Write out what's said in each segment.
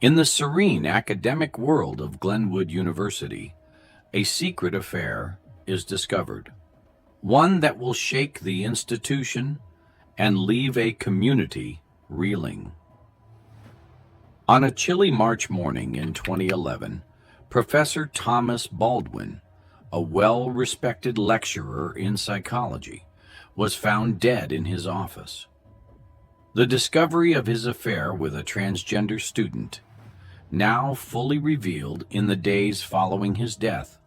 In the serene academic world of Glenwood University, a secret affair is discovered, one that will shake the institution and leave a community reeling. On a chilly March morning in 2011, Professor Thomas Baldwin, a well-respected lecturer in psychology, was found dead in his office. The discovery of his affair with a transgender student, now fully revealed in the days following his death,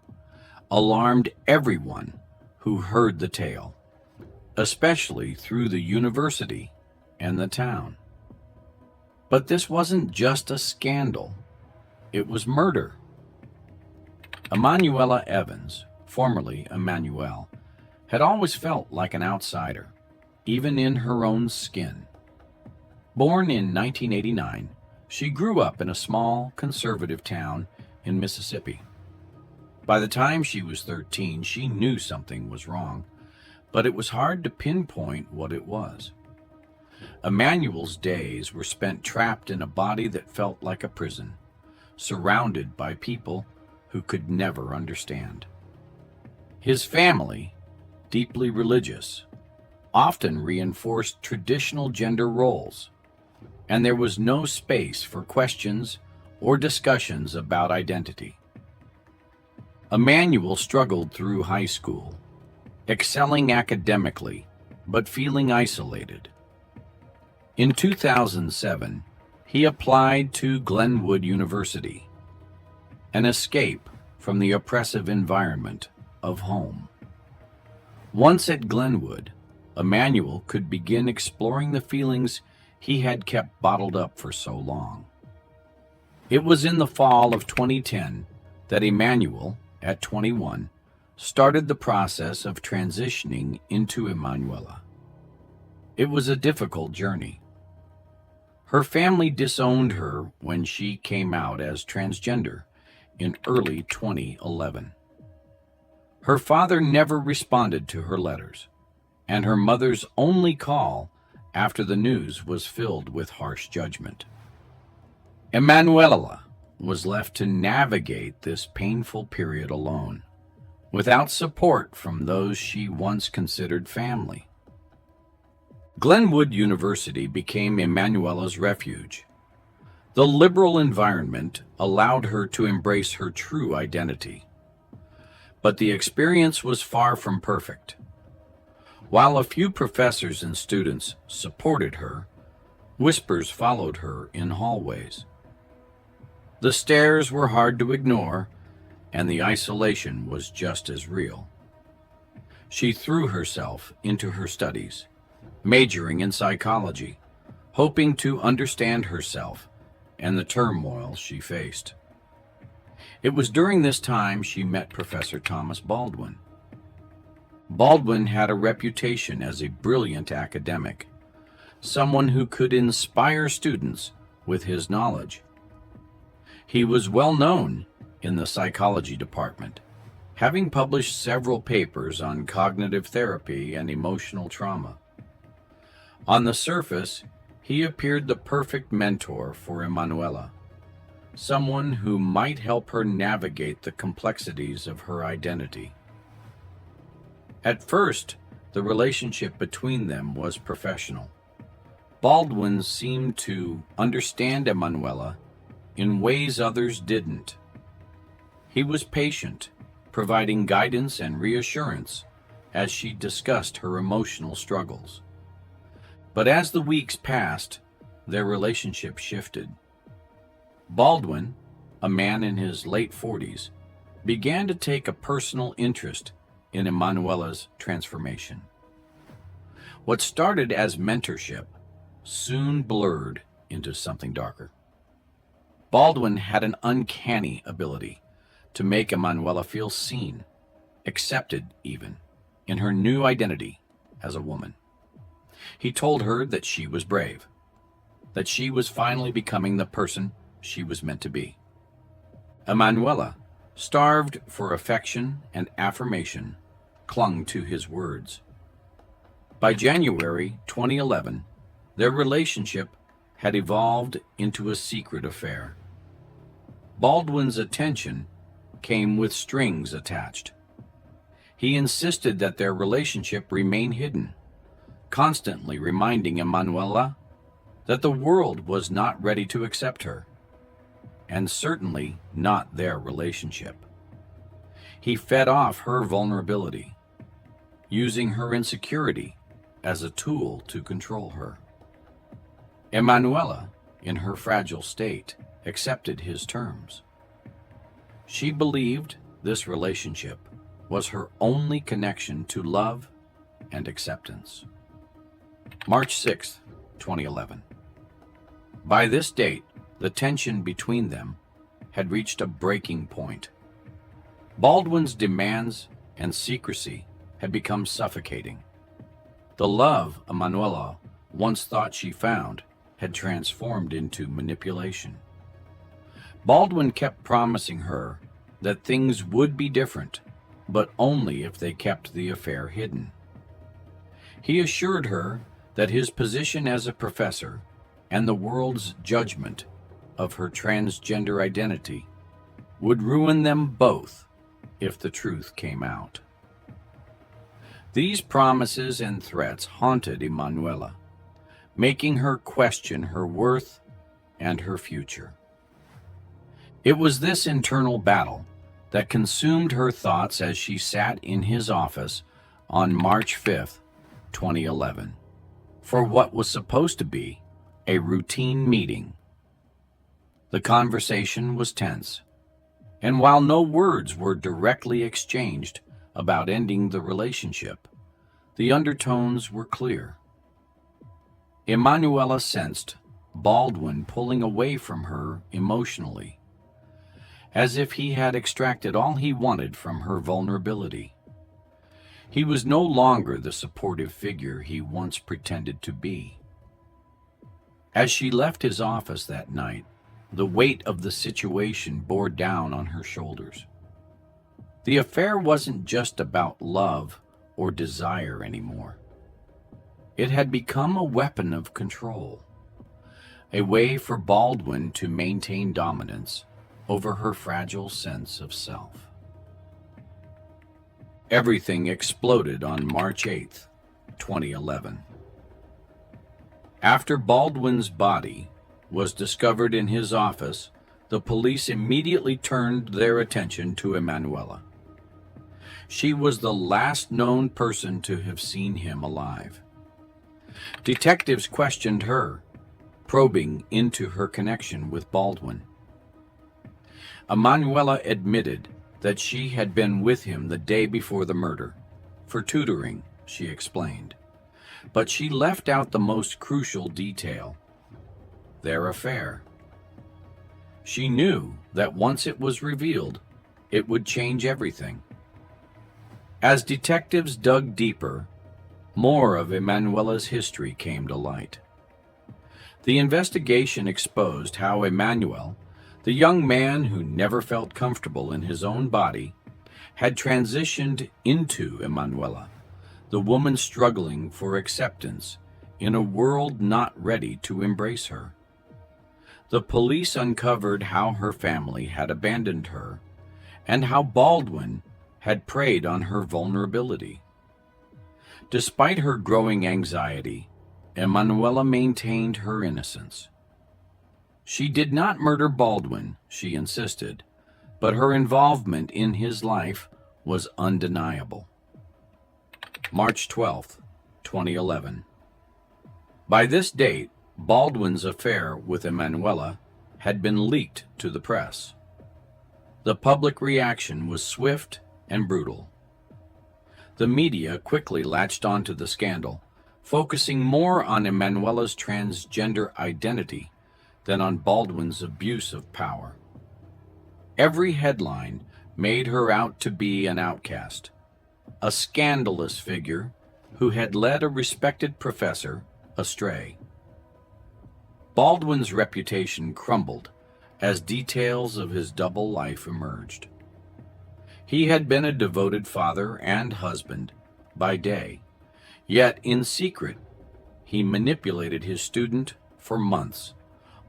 alarmed everyone who heard the tale, especially through the university and the town. But this wasn't just a scandal, it was murder. Emanuela Evans, formerly Emmanuelle, had always felt like an outsider, even in her own skin. Born in 1989, she grew up in a small, conservative town in Mississippi. By the time she was 13, she knew something was wrong, but it was hard to pinpoint what it was. Emmanuel's days were spent trapped in a body that felt like a prison, surrounded by people who could never understand. His family, deeply religious, often reinforced traditional gender roles, and there was no space for questions or discussions about identity. Emmanuel struggled through high school, excelling academically, but feeling isolated. In 2007, he applied to Glenwood University, an escape from the oppressive environment of home. Once at Glenwood, Emmanuel could begin exploring the feelings he had kept bottled up for so long. It was in the fall of 2010 that Emmanuel, at 21, started the process of transitioning into Emanuela. It was a difficult journey. Her family disowned her when she came out as transgender in early 2011. Her father never responded to her letters, and her mother's only call after the news was filled with harsh judgment. Emanuela was left to navigate this painful period alone, without support from those she once considered family. Glenwood University became Emanuela's refuge. The liberal environment allowed her to embrace her true identity. But the experience was far from perfect. While a few professors and students supported her, whispers followed her in hallways. The stares were hard to ignore, and the isolation was just as real. She threw herself into her studies, majoring in psychology, hoping to understand herself and the turmoil she faced. It was during this time she met Professor Thomas Baldwin. Baldwin had a reputation as a brilliant academic, someone who could inspire students with his knowledge. He was well known in the psychology department, having published several papers on cognitive therapy and emotional trauma. On the surface, he appeared the perfect mentor for Emanuela, someone who might help her navigate the complexities of her identity. At first, the relationship between them was professional. Baldwin seemed to understand Emanuela in ways others didn't. He was patient, providing guidance and reassurance as she discussed her emotional struggles. But as the weeks passed, their relationship shifted. Baldwin, a man in his late 40s, began to take a personal interest in Emanuela's transformation. What started as mentorship soon blurred into something darker. Baldwin had an uncanny ability to make Emanuela feel seen, accepted even, in her new identity as a woman. He told her that she was brave, that she was finally becoming the person she was meant to be. Emanuela, starved for affection and affirmation, clung to his words. By January 2011, their relationship had evolved into a secret affair. Baldwin's attention came with strings attached. He insisted that their relationship remain hidden, constantly reminding Emanuela that the world was not ready to accept her, and certainly not their relationship. He fed off her vulnerability, using her insecurity as a tool to control her. Emanuela, in her fragile state, accepted his terms. She believed this relationship was her only connection to love and acceptance. March 6, 2011. By this date, the tension between them had reached a breaking point. Baldwin's demands and secrecy had become suffocating. The love Emanuela once thought she found had transformed into manipulation. Baldwin kept promising her that things would be different, but only if they kept the affair hidden. He assured her that his position as a professor and the world's judgment of her transgender identity would ruin them both if the truth came out. These promises and threats haunted Emanuela, making her question her worth and her future. It was this internal battle that consumed her thoughts as she sat in his office on March 5, 2011, for what was supposed to be a routine meeting. The conversation was tense, and while no words were directly exchanged about ending the relationship, the undertones were clear. Emanuela sensed Baldwin pulling away from her emotionally, as if he had extracted all he wanted from her vulnerability. He was no longer the supportive figure he once pretended to be. As she left his office that night, the weight of the situation bore down on her shoulders. The affair wasn't just about love or desire anymore. It had become a weapon of control, a way for Baldwin to maintain dominance over her fragile sense of self. Everything exploded on March 8, 2011. After Baldwin's body was discovered in his office, the police immediately turned their attention to Emanuela. She was the last known person to have seen him alive. Detectives questioned her, probing into her connection with Baldwin. Emanuela admitted that she had been with him the day before the murder, for tutoring, she explained. But she left out the most crucial detail: their affair. She knew that once it was revealed, it would change everything. As detectives dug deeper, more of Emanuela's history came to light. The investigation exposed how Emmanuel, the young man who never felt comfortable in his own body, had transitioned into Emanuela, the woman struggling for acceptance in a world not ready to embrace her. The police uncovered how her family had abandoned her and how Baldwin had preyed on her vulnerability. Despite her growing anxiety, Emanuela maintained her innocence. She did not murder Baldwin, she insisted, but her involvement in his life was undeniable. March 12, 2011. By this date, Baldwin's affair with Emanuela had been leaked to the press. The public reaction was swift and brutal. The media quickly latched onto the scandal, focusing more on Emanuela's transgender identity than on Baldwin's abuse of power. Every headline made her out to be an outcast, a scandalous figure who had led a respected professor astray. Baldwin's reputation crumbled as details of his double life emerged. He had been a devoted father and husband by day, yet in secret he manipulated his student for months,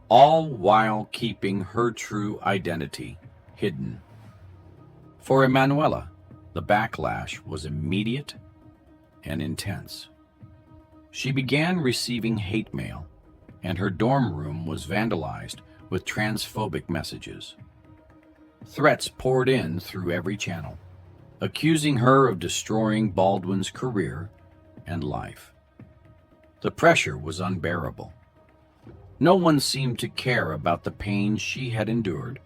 all while keeping her true identity hidden. For Emanuela, the backlash was immediate and intense. She began receiving hate mail, and her dorm room was vandalized with transphobic messages. Threats poured in through every channel, accusing her of destroying Baldwin's career and life. The pressure was unbearable. No one seemed to care about the pain she had endured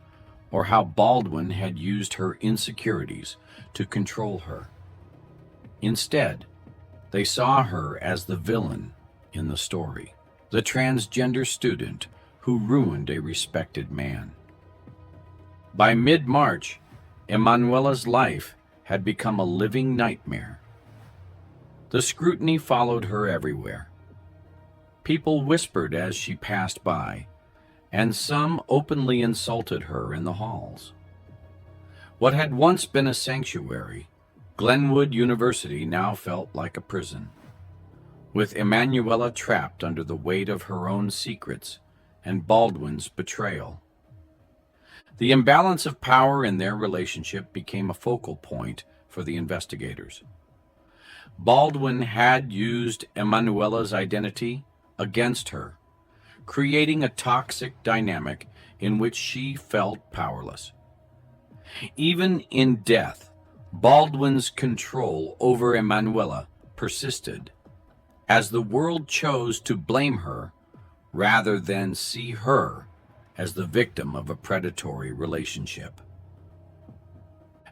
or how Baldwin had used her insecurities to control her. Instead, they saw her as the villain in the story, the transgender student who ruined a respected man. By mid-March, Emanuela's life had become a living nightmare. The scrutiny followed her everywhere. People whispered as she passed by, and some openly insulted her in the halls. What had once been a sanctuary, Glenwood University now felt like a prison, with Emanuela trapped under the weight of her own secrets and Baldwin's betrayal. The imbalance of power in their relationship became a focal point for the investigators. Baldwin had used Emanuela's identity against her, creating a toxic dynamic in which she felt powerless. Even in death, Baldwin's control over Emanuela persisted, as the world chose to blame her rather than see her as the victim of a predatory relationship.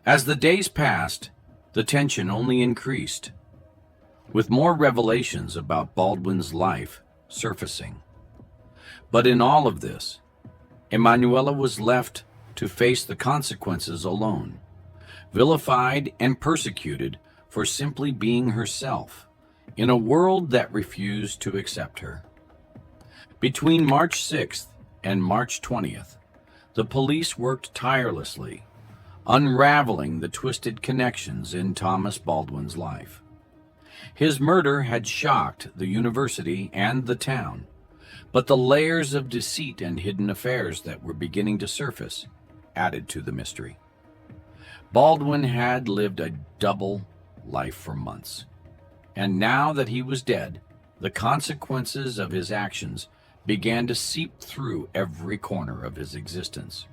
As the days passed, the tension only increased, with more revelations about Baldwin's life surfacing. But in all of this, Emanuela was left to face the consequences alone, vilified and persecuted for simply being herself in a world that refused to accept her. Between March 6th and March 20th, the police worked tirelessly, unraveling the twisted connections in Thomas Baldwin's life. His murder had shocked the university and the town, but the layers of deceit and hidden affairs that were beginning to surface added to the mystery. Baldwin had lived a double life for months, and now that he was dead, the consequences of his actions began to seep through every corner of his existence.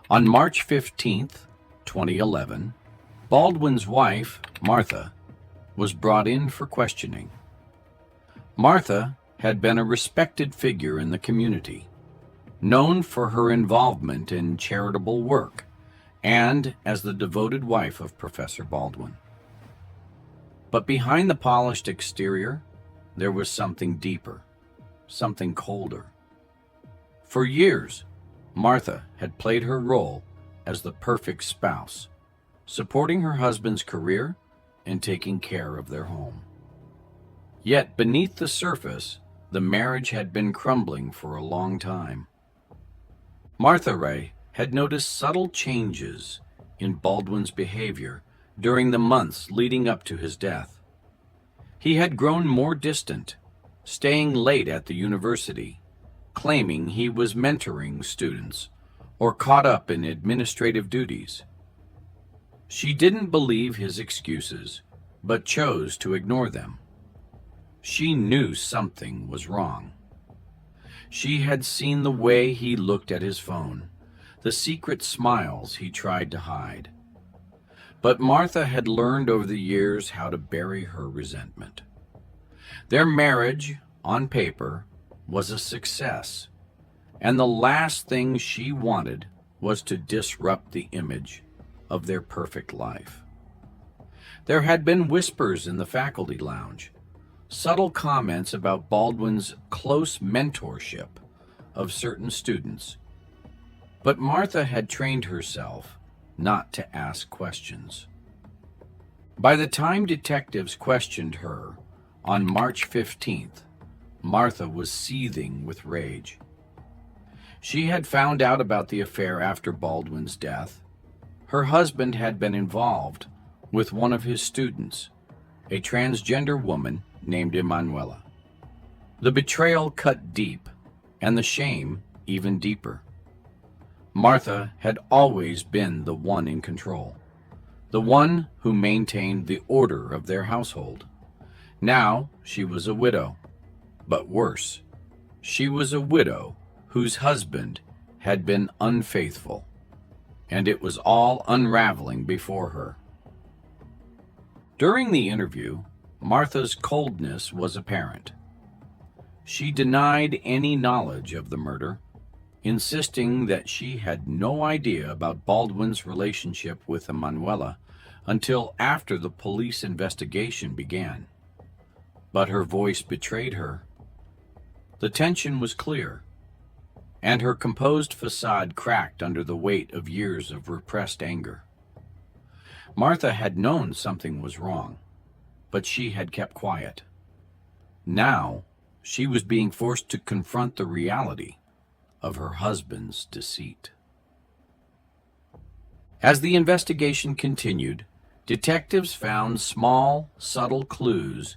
On March 15th, 2011, Baldwin's wife, Martha, was brought in for questioning. Martha had been a respected figure in the community, known for her involvement in charitable work and as the devoted wife of Professor Baldwin. But behind the polished exterior, there was something deeper, something colder. For years, Martha had played her role as the perfect spouse, supporting her husband's career and taking care of their home. Yet beneath the surface, the marriage had been crumbling for a long time. Martha Ray had noticed subtle changes in Baldwin's behavior during the months leading up to his death. He had grown more distant, staying late at the university, claiming he was mentoring students or caught up in administrative duties. She didn't believe his excuses, but chose to ignore them. She knew something was wrong. She had seen the way he looked at his phone, the secret smiles he tried to hide. But Martha had learned over the years how to bury her resentment. Their marriage, on paper, was a success, and the last thing she wanted was to disrupt the image of their perfect life. There had been whispers in the faculty lounge, subtle comments about Baldwin's close mentorship of certain students. But Martha had trained herself not to ask questions. By the time detectives questioned her on March 15th, Martha was seething with rage. She had found out about the affair after Baldwin's death. Her husband had been involved with one of his students, a transgender woman named Emanuela. The betrayal cut deep, and the shame even deeper. Martha had always been the one in control, the one who maintained the order of their household. Now she was a widow, but worse, she was a widow whose husband had been unfaithful, and it was all unraveling before her. During the interview, Martha's coldness was apparent. She denied any knowledge of the murder, insisting that she had no idea about Baldwin's relationship with Emanuela until after the police investigation began. But her voice betrayed her. The tension was clear, and her composed facade cracked under the weight of years of repressed anger. Martha had known something was wrong, but she had kept quiet. Now, she was being forced to confront the reality of her husband's deceit. As the investigation continued, detectives found small, subtle clues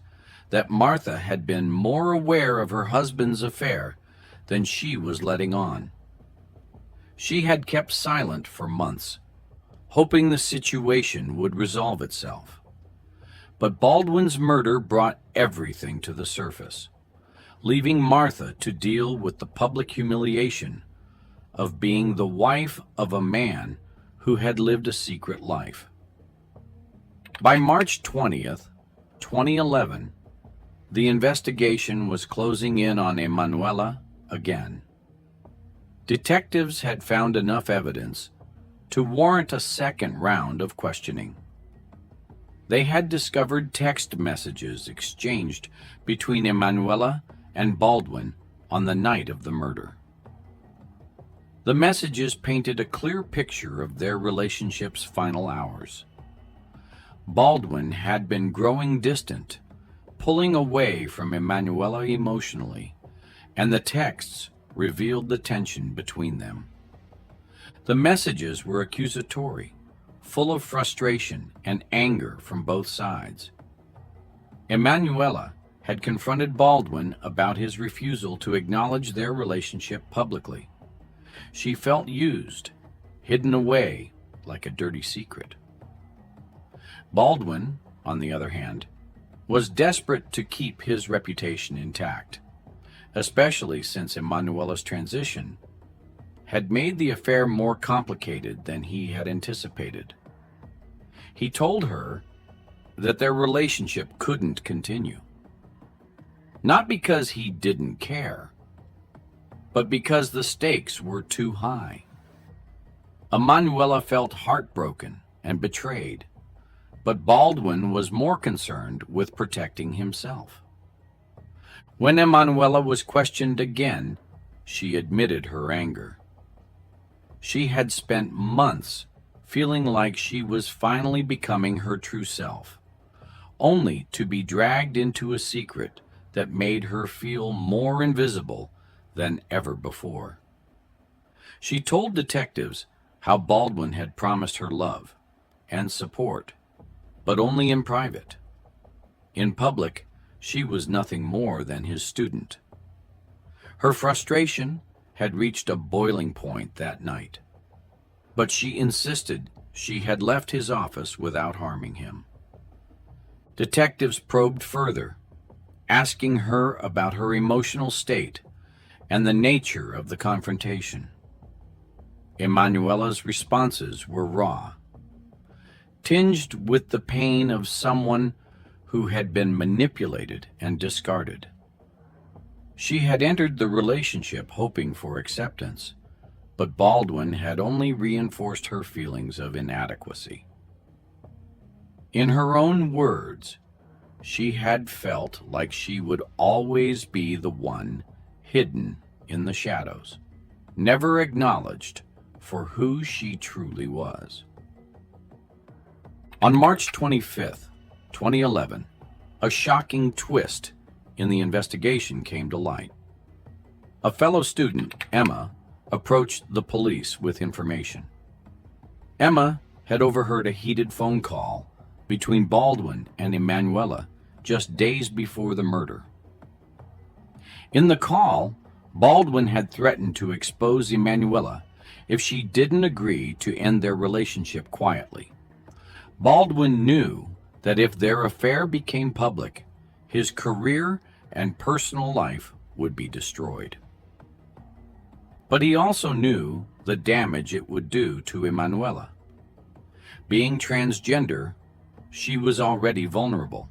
that Martha had been more aware of her husband's affair than she was letting on. She had kept silent for months, hoping the situation would resolve itself. But Baldwin's murder brought everything to the surface, leaving Martha to deal with the public humiliation of being the wife of a man who had lived a secret life. By March 20th, 2011, the investigation was closing in on Emanuela again. Detectives had found enough evidence to warrant a second round of questioning. They had discovered text messages exchanged between Emanuela and Baldwin on the night of the murder. The messages painted a clear picture of their relationship's final hours. Baldwin had been growing distant, pulling away from Emanuela emotionally, and the texts revealed the tension between them. The messages were accusatory, full of frustration and anger from both sides. Emanuela had confronted Baldwin about his refusal to acknowledge their relationship publicly. She felt used, hidden away like a dirty secret. Baldwin, on the other hand, was desperate to keep his reputation intact, especially since Emanuela's transition had made the affair more complicated than he had anticipated. He told her that their relationship couldn't continue. Not because he didn't care, but because the stakes were too high. Emanuela felt heartbroken and betrayed, but Baldwin was more concerned with protecting himself. When Emanuela was questioned again, she admitted her anger. She had spent months feeling like she was finally becoming her true self, only to be dragged into a secret that made her feel more invisible than ever before. She told detectives how Baldwin had promised her love and support, but only in private. In public, she was nothing more than his student. Her frustration had reached a boiling point that night, but she insisted she had left his office without harming him. Detectives probed further, asking her about her emotional state and the nature of the confrontation. Emanuela's responses were raw, tinged with the pain of someone who had been manipulated and discarded. She had entered the relationship hoping for acceptance, but Baldwin had only reinforced her feelings of inadequacy. In her own words, she had felt like she would always be the one hidden in the shadows, never acknowledged for who she truly was. On March 25th, 2011, a shocking twist in the investigation came to light. A fellow student, Emma, approached the police with information. Emma had overheard a heated phone call between Baldwin and Emanuela just days before the murder. In the call, Baldwin had threatened to expose Emanuela if she didn't agree to end their relationship quietly. Baldwin knew that if their affair became public, his career and personal life would be destroyed. But he also knew the damage it would do to Emanuela. Being transgender, she was already vulnerable,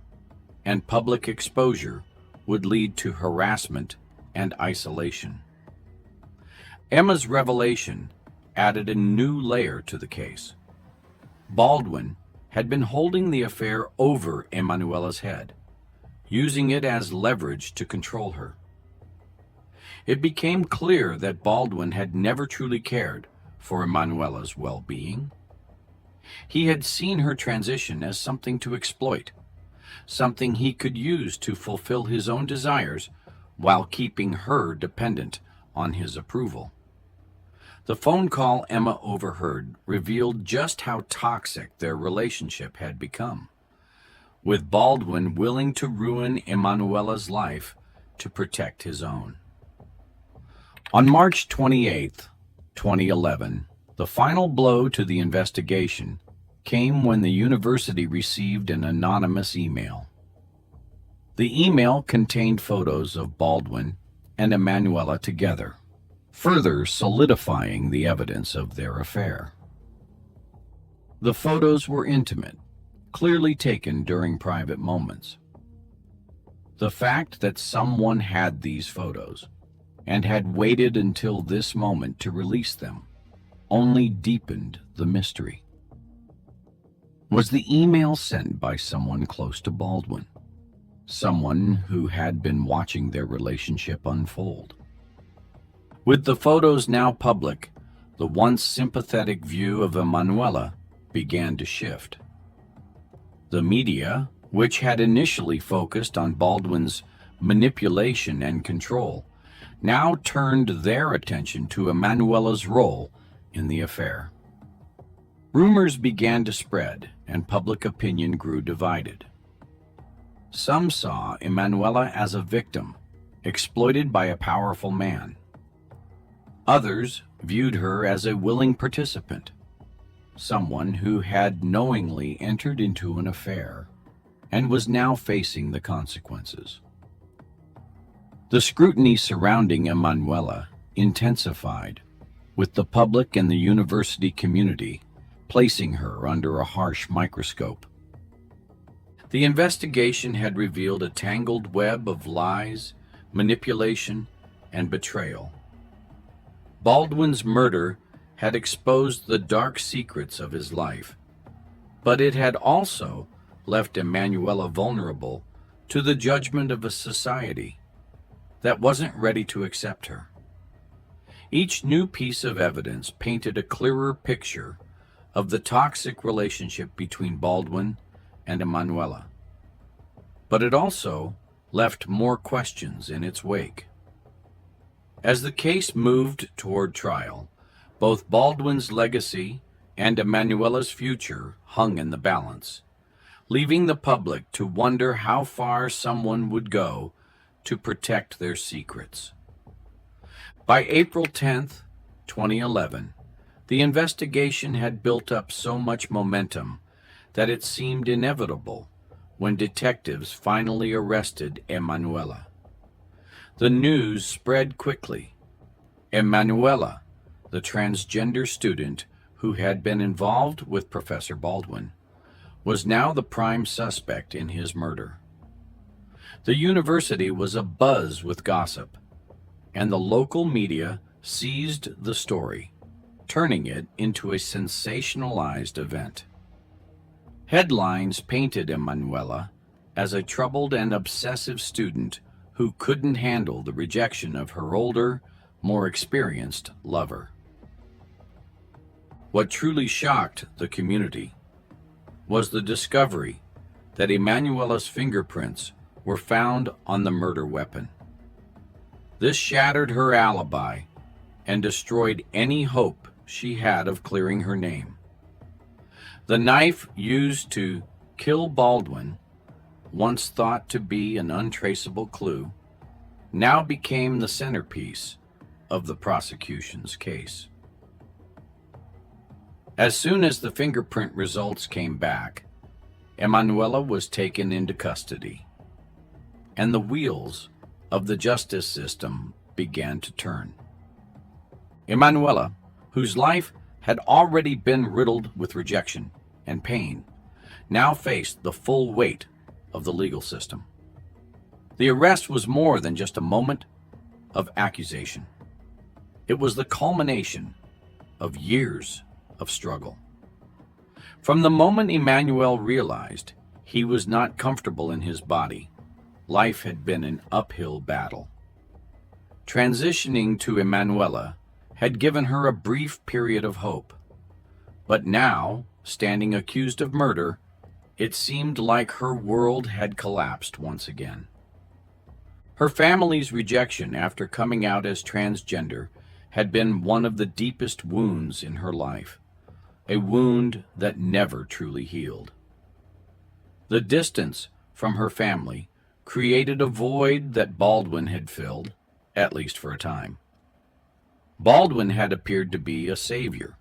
and public exposure would lead to harassment and isolation. Emma's revelation added a new layer to the case. Baldwin had been holding the affair over Emanuela's head, using it as leverage to control her. It became clear that Baldwin had never truly cared for Emanuela's well-being. He had seen her transition as something to exploit, something he could use to fulfill his own desires while keeping her dependent on his approval. The phone call Emma overheard revealed just how toxic their relationship had become, with Baldwin willing to ruin Emanuela's life to protect his own. On March 28, 2011, the final blow to the investigation came when the university received an anonymous email. The email contained photos of Baldwin and Emanuela together, further solidifying the evidence of their affair. The photos were intimate, clearly taken during private moments. The fact that someone had these photos and had waited until this moment to release them only deepened the mystery. Was the email sent by someone close to Baldwin? Someone who had been watching their relationship unfold? With the photos now public, the once sympathetic view of Emanuela began to shift. The media, which had initially focused on Baldwin's manipulation and control, now turned their attention to Emanuela's role in the affair. Rumors began to spread, and public opinion grew divided. Some saw Emanuela as a victim, exploited by a powerful man. Others viewed her as a willing participant, someone who had knowingly entered into an affair and was now facing the consequences. The scrutiny surrounding Emanuela intensified, with the public and the university community placing her under a harsh microscope. The investigation had revealed a tangled web of lies, manipulation, and betrayal. Baldwin's murder had exposed the dark secrets of his life, but it had also left Emanuela vulnerable to the judgment of a society that wasn't ready to accept her. Each new piece of evidence painted a clearer picture of the toxic relationship between Baldwin and Emanuela, but it also left more questions in its wake. As the case moved toward trial, both Baldwin's legacy and Emanuela's future hung in the balance, leaving the public to wonder how far someone would go to protect their secrets. By April 10, 2011, the investigation had built up so much momentum that it seemed inevitable when detectives finally arrested Emanuela. The news spread quickly. Emanuela, the transgender student who had been involved with Professor Baldwin, was now the prime suspect in his murder. The university was abuzz with gossip, and the local media seized the story, turning it into a sensationalized event. Headlines painted Emanuela as a troubled and obsessive student who couldn't handle the rejection of her older, more experienced lover. What truly shocked the community was the discovery that Emanuela's fingerprints were found on the murder weapon. This shattered her alibi and destroyed any hope she had of clearing her name. The knife used to kill Baldwin, once thought to be an untraceable clue, now became the centerpiece of the prosecution's case. As soon as the fingerprint results came back, Emanuela was taken into custody, and the wheels of the justice system began to turn. Emanuela, whose life had already been riddled with rejection and pain, now faced the full weight of the legal system. The arrest was more than just a moment of accusation. It was the culmination of years of struggle. From the moment Emmanuel realized he was not comfortable in his body, life had been an uphill battle. Transitioning to Emanuela had given her a brief period of hope. But now, standing accused of murder, it seemed like her world had collapsed once again. Her family's rejection after coming out as transgender had been one of the deepest wounds in her life, a wound that never truly healed. The distance from her family created a void that Baldwin had filled, at least for a time. Baldwin had appeared to be a savior,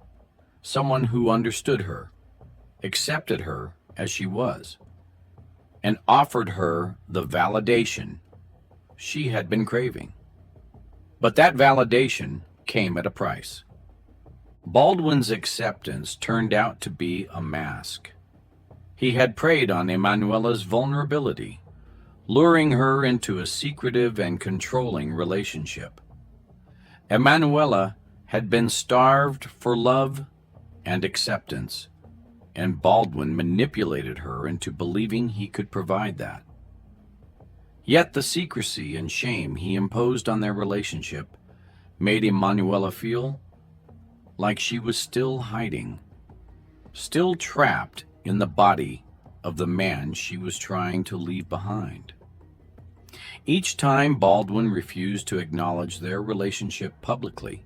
someone who understood her, accepted her as she was, and offered her the validation she had been craving. But that validation came at a price. Baldwin's acceptance turned out to be a mask. He had preyed on Emanuela's vulnerability, luring her into a secretive and controlling relationship. Emanuela had been starved for love and acceptance, and Baldwin manipulated her into believing he could provide that. Yet the secrecy and shame he imposed on their relationship made Emanuela feel like she was still hiding, still trapped in the body of the man she was trying to leave behind. Each time Baldwin refused to acknowledge their relationship publicly,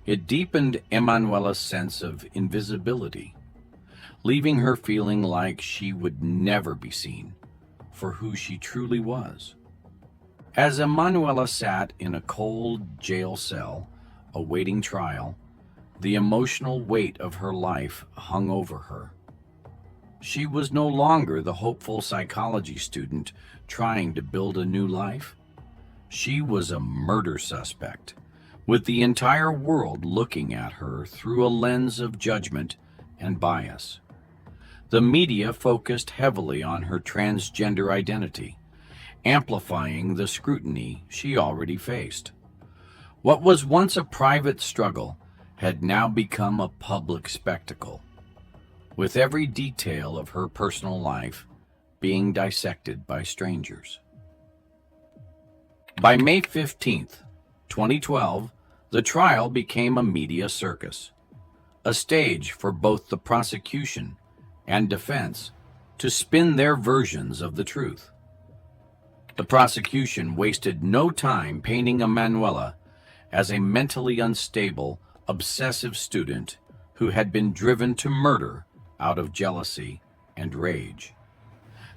it deepened Emanuela's sense of invisibility, leaving her feeling like she would never be seen for who she truly was. As Emanuela sat in a cold jail cell awaiting trial, the emotional weight of her life hung over her. She was no longer the hopeful psychology student trying to build a new life. She was a murder suspect, with the entire world looking at her through a lens of judgment and bias. The media focused heavily on her transgender identity, amplifying the scrutiny she already faced. What was once a private struggle had now become a public spectacle, with every detail of her personal life being dissected by strangers. By May 15th, 2012, the trial became a media circus, a stage for both the prosecution and defense to spin their versions of the truth. The prosecution wasted no time painting Emanuela as a mentally unstable, obsessive student who had been driven to murder out of jealousy and rage.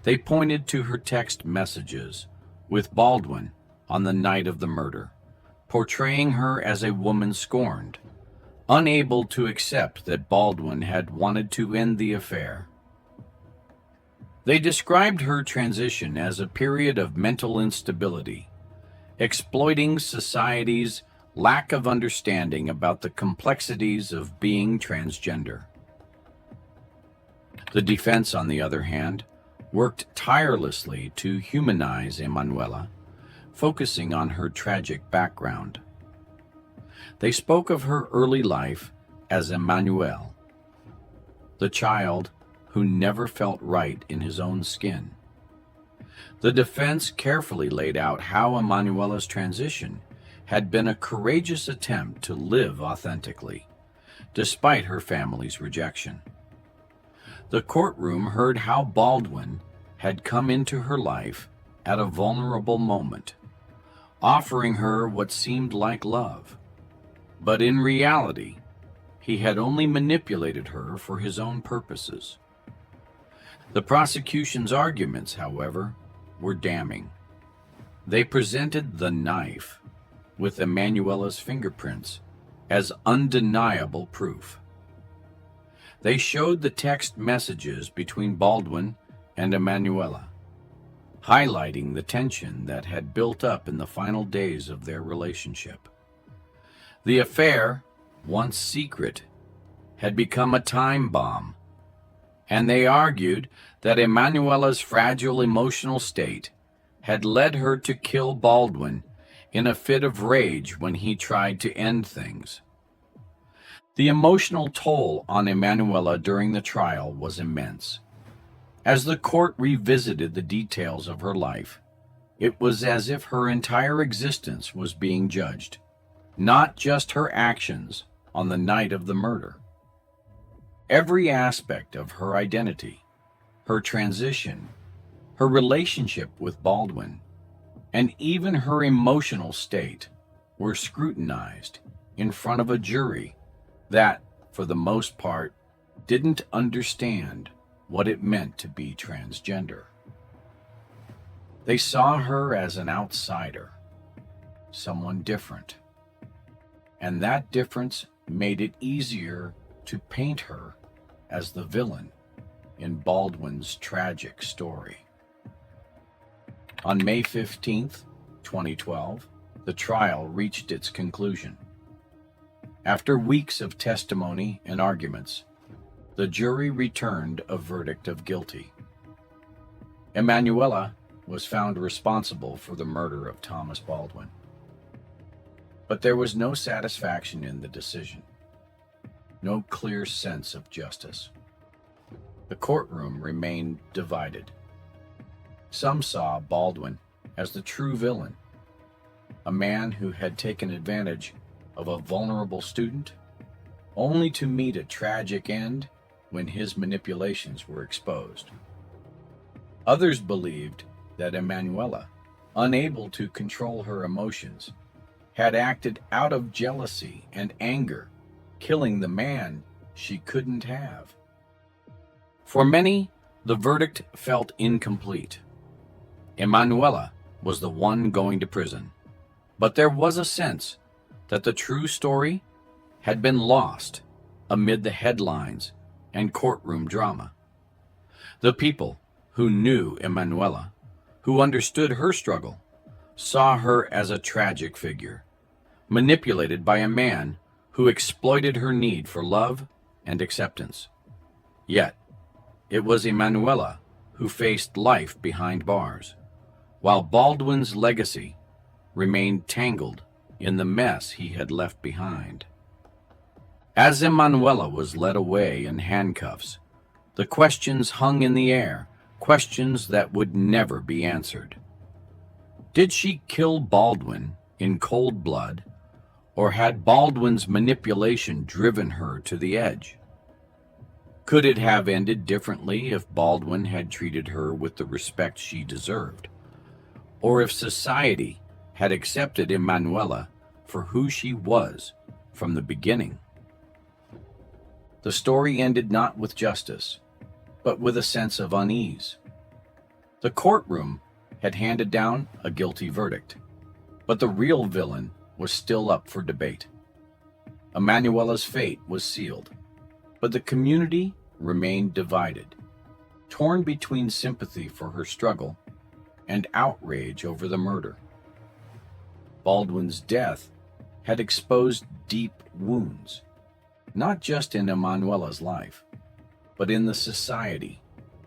They pointed to her text messages with Baldwin on the night of the murder, portraying her as a woman scorned, unable to accept that Baldwin had wanted to end the affair. They described her transition as a period of mental instability, exploiting society's lack of understanding about the complexities of being transgender. The defense, on the other hand, worked tirelessly to humanize Emanuela, focusing on her tragic background. They spoke of her early life as Emmanuel, the child who never felt right in his own skin. The defense carefully laid out how Emanuela's transition had been a courageous attempt to live authentically, despite her family's rejection. The courtroom heard how Baldwin had come into her life at a vulnerable moment, offering her what seemed like love. But in reality, he had only manipulated her for his own purposes. The prosecution's arguments, however, were damning. They presented the knife with Emanuela's fingerprints as undeniable proof. They showed the text messages between Baldwin and Emanuela, highlighting the tension that had built up in the final days of their relationship. The affair, once secret, had become a time bomb, and they argued that Emanuela's fragile emotional state had led her to kill Baldwin in a fit of rage when he tried to end things. The emotional toll on Emanuela during the trial was immense. As the court revisited the details of her life, it was as if her entire existence was being judged, not just her actions on the night of the murder. Every aspect of her identity, her transition, her relationship with Baldwin, and even her emotional state were scrutinized in front of a jury that, for the most part, didn't understand what it meant to be transgender. They saw her as an outsider, someone different, and that difference made it easier to paint her as the villain in Baldwin's tragic story. On May 15th, 2012, the trial reached its conclusion. After weeks of testimony and arguments, the jury returned a verdict of guilty. Emanuela was found responsible for the murder of Thomas Baldwin. But there was no satisfaction in the decision, no clear sense of justice. The courtroom remained divided. Some saw Baldwin as the true villain, a man who had taken advantage of a vulnerable student, only to meet a tragic end when his manipulations were exposed. Others believed that Emanuela, unable to control her emotions, had acted out of jealousy and anger, killing the man she couldn't have. For many, the verdict felt incomplete. Emanuela was the one going to prison, but there was a sense that the true story had been lost amid the headlines and courtroom drama. The people who knew Emanuela, who understood her struggle, saw her as a tragic figure, manipulated by a man who exploited her need for love and acceptance. Yet, it was Emanuela who faced life behind bars, while Baldwin's legacy remained tangled in the mess he had left behind. As Emanuela was led away in handcuffs, the questions hung in the air, questions that would never be answered. Did she kill Baldwin in cold blood, or had Baldwin's manipulation driven her to the edge? Could it have ended differently if Baldwin had treated her with the respect she deserved, or if society had accepted Emanuela for who she was from the beginning? The story ended not with justice, but with a sense of unease. The courtroom had handed down a guilty verdict, but the real villain was still up for debate. Emanuela's fate was sealed, but the community remained divided, torn between sympathy for her struggle and outrage over the murder. Baldwin's death had exposed deep wounds, not just in Emanuela's life, but in the society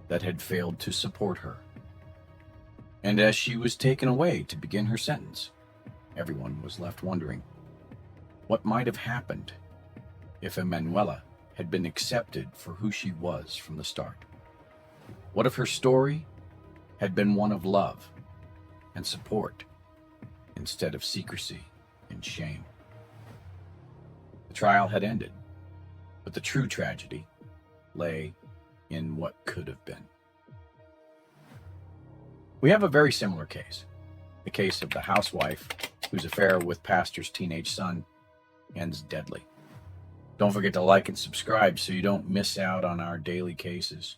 that had failed to support her. And as she was taken away to begin her sentence, everyone was left wondering what might have happened if Emanuela had been accepted for who she was from the start. What if her story had been one of love and support instead of secrecy and shame? The trial had ended, but the true tragedy lay in what could have been. We have a very similar case, the case of the housewife whose affair with pastor's teenage son ends deadly. Don't forget to like and subscribe so you don't miss out on our daily cases.